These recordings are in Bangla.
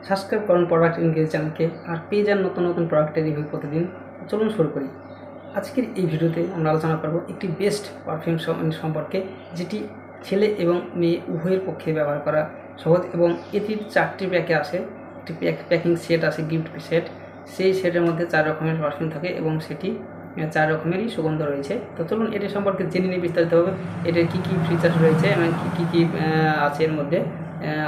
সাবস্ক্রাইব করুন প্রোডাক্ট এনগেজ চ্যানেলকে আর পেয়ে যান নতুন নতুন প্রোডাক্টের রিভিউ প্রতিদিন। চলুন শুরু করি। আজকের এই ভিডিওতে আমরা আলোচনা করব একটি বেস্ট পারফিউম সম্পর্কে, যেটি ছেলে এবং মেয়ে উভয়ের পক্ষে ব্যবহার করা সহজ এবং এটির 4টি প্যাকে আসে। একটি প্যাকিং সেট আছে, গিফট সেট। সেই সেটের মধ্যে 4 রকমের পারফিউম থাকে এবং সেটি 4 রকমেরই সুগন্ধ রয়েছে। তো চলুন এটি সম্পর্কে জেনে নিয়ে বিস্তারিতভাবে এটার কী কী ফিচার্স রয়েছে এবং কী আছে এর মধ্যে,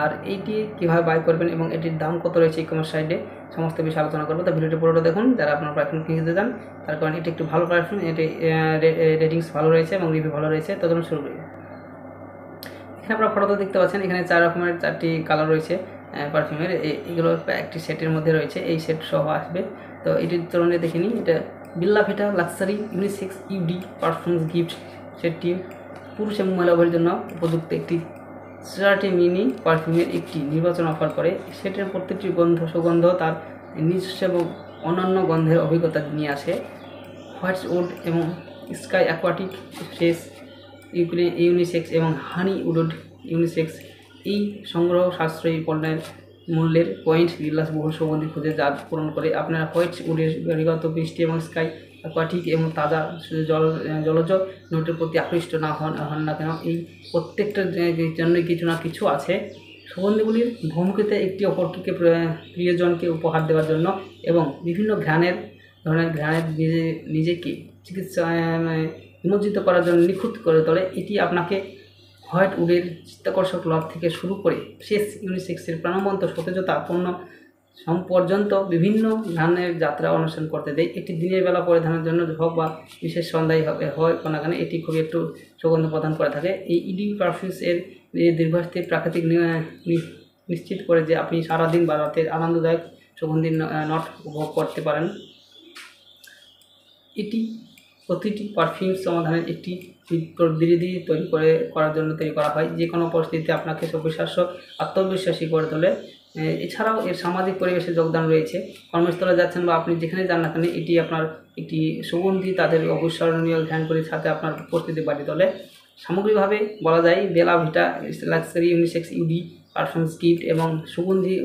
আর এইটি কীভাবে বাই করবেন এবং এটির দাম কত রয়েছে ই-কমার্স সাইটে, সমস্ত বিষয়ে আলোচনা করবো। তো ভিডিওটি পুরোটা দেখুন যারা আপনার পারফিউম কিনতে চান, তার কারণ এটি একটু ভালো পারফিউম, এটি রেটিংস ভালো রয়েছে এবং রিভিউ ভালো রয়েছে। তো চলুন শুরু করি। এখানে আপনারা ফটোতে দেখতে পাচ্ছেন, এখানে 4 রকমের 4টি কালার রয়েছে পারফিউমের। এগুলো একটি সেটের মধ্যে রয়েছে, এই সেট সহ আসবে। তো এটির তুলনায় দেখে নিই, এটা Bella Vita luxury unisex eau de perfumes gift সেটটি পুরুষ এবং মহিলা উভয়ের জন্য উপযুক্ত একটি 4টি মিনি পারফিউমের একটি নির্বাচন অফার করে। সেটের প্রত্যেকটি সুগন্ধ তার নিজস্ব এবং অন্যান্য গন্ধের অভিজ্ঞতা নিয়ে আসে। হোয়াইট উড এবং স্কাই অ্যাকোয়াটিক ফ্রেশ ইউনিসেক্স এবং হানি উড ইউনিসেক্স এই সংগ্রহ সাশ্রয়ী পণ্যের মূল্যের পয়েন্ট বিলাসবহুল সুগন্ধি খুঁজে যা পূরণ করে। আপনারা হোয়াইট উডের ব্যক্তিগত বৃষ্টি এবং স্কাই অ্যাকোয়াটিক এবং তাজা জলজ নোটের প্রতি আকৃষ্ট না হন না কেন, এই প্রত্যেকটার জন্য কিছু না কিছু আছে। সুগন্ধিগুলির ভূমিকাতে একটি অপরকে প্রিয়জনকে উপহার দেওয়ার জন্য এবং বিভিন্ন ধরনের ঘ্রাণের নিজেকে চিকিৎসা নিমজ্জিত করার জন্য নিখুঁত করে তোলে। এটি আপনাকে হোয়াইট উডের চিত্তাকর্ষক লাভ থেকে শুরু করে শেষ ইউনিসেক্সের প্রাণবন্ত সতেজতা পণ্য পর্যন্ত বিভিন্ন ঘ্রাণের যাত্রা অনুসরণ করতে দেয়। একটি দিনের বেলা পরিধানের জন্য হোক বা বিশেষ সন্ধ্যায় হয় কোনো কারণে এটি খুবই একটু সুগন্ধ প্রদান করে থাকে। এই ইডি পারফিউমস এর দীর্ঘস্থায়ী প্রাকৃতিক নিশ্চিত করে যে আপনি সারাদিন বা রাতের আনন্দদায়ক সুগন্ধি নট উপভোগ করতে পারেন। এটি প্রতিটি পারফিউম সমাধানের একটি বিধি করার জন্য তৈরি করা হয়, যে কোনো পরিস্থিতিতে আপনাকে আত্মবিশ্বাসী করে তোলে। এছাড়াও এর সামাজিক পরিবেশে যোগদান রয়েছে। কর্মস্থলে যাচ্ছেন বা আপনি যেখানে যান না কেন, এটি আপনার একটি সুগন্ধি তাদের অবিস্মরণীয় ধ্যানগুলির সাথে আপনার উপস্থিতি বাড়িয়ে তোলে। সামগ্রিকভাবে বলা যায় Bella Vita luxury unisex eau de perfumes gift এবং সুগন্ধি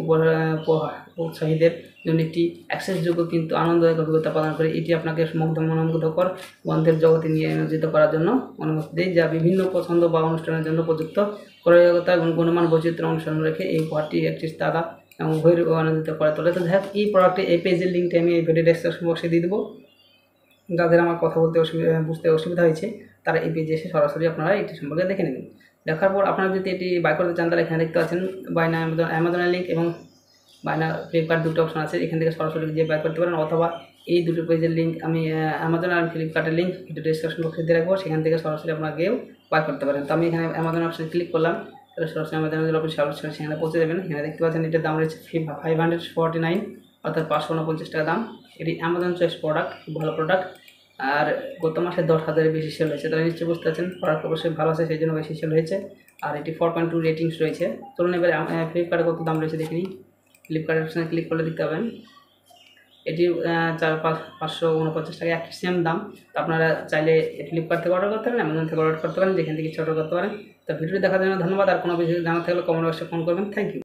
উৎসাহীদের জন্য একটি অ্যাক্সেসযোগ্য কিন্তু আনন্দদায়ক অভিজ্ঞতা প্রদান করে। এটি আপনাকে মনোমুগ্ধকর গন্ধের জগতে নিয়োজিত করার জন্য অনুমতি দেয়, যা বিভিন্ন পছন্দ বা অনুষ্ঠানের জন্য উপযুক্ত। ক্রয়োগ্যতা এবং গুণমান বৈচিত্র্য অনুসরণ রেখে এই উপহারটি একটি তারা এবং উভয়ের আনন্দিত করে তোলে। তো যাই হোক, এই প্রোডাক্টে এই পেজের লিঙ্কটি আমি এই ভিডিও ডেসক্রিপশন বক্সে দিয়ে দেবো। যাদের আমার কথা বলতে বুঝতে অসুবিধা হয়েছে, তারা এই পেজে এসে সরাসরি আপনারা এটি সম্পর্কে দেখে নেবেন। দেখার পর আপনারা যদি এটি বাই করতে চান, তাহলে এখানে দেখতে পাচ্ছেন বাই না অ্যামাজনের লিঙ্ক এবং বাই না ফ্লিপকার্ট, দুটো অপশন আছে। এখান থেকে সরাসরি গিয়ে বাই করতে পারেন, অথবা এই দুটো পেজের লিঙ্ক আমি অ্যামাজন আর ফ্লিপকার্টের লিঙ্ক একটু ডিসক্রিপশন বক্সে দিয়ে রাখবো, সেখান থেকে সরাসরি আপনারা গিয়েও বাই করতে পারেন। তো আমি এখানে অ্যামাজন অপশনে ক্লিক করলাম, তাহলে সরাসরি অ্যামাজনের অফিস সেখানে পৌঁছে দেবেন। এখানে দেখতে পাচ্ছেন এটার দাম রয়েছে 549, অর্থাৎ 549 টাকা দাম। এটি অ্যামাজন চয়েস প্রোডাক্ট, খুব ভালো প্রোডাক্ট। আর গত মাসে 10,000-এর বেশি সেল হয়েছে, তাহলে নিশ্চয়ই বুঝতে পারছেন প্রোডাক্ট অবশ্যই ভালো আছে, সেই জন্য বেশি সেল হয়েছে। আর এটি 4.2 রেটিংস রয়েছে। চলুন এবারে ফ্লিপকার্টে কত দাম রয়েছে দেখে নিই। ফ্লিপকার্টের অপশানে ক্লিক করলে দেখতে পাবেন এটি 549 টাকা, একই সেম দাম। তো আপনারা চাইলে ফ্লিপকার্ট থেকে অর্ডার করতে পারেন, অ্যামাজন থেকে অর্ডার করতে পারেন, যেখান থেকে ইচ্ছা অর্ডার করতে পারেন। তো ভিডিওটি দেখার জন্য ধন্যবাদ। আর কোনো বিষয় জানার থাকলে কমেন্ট বক্সে ফোন করবেন। Thank you.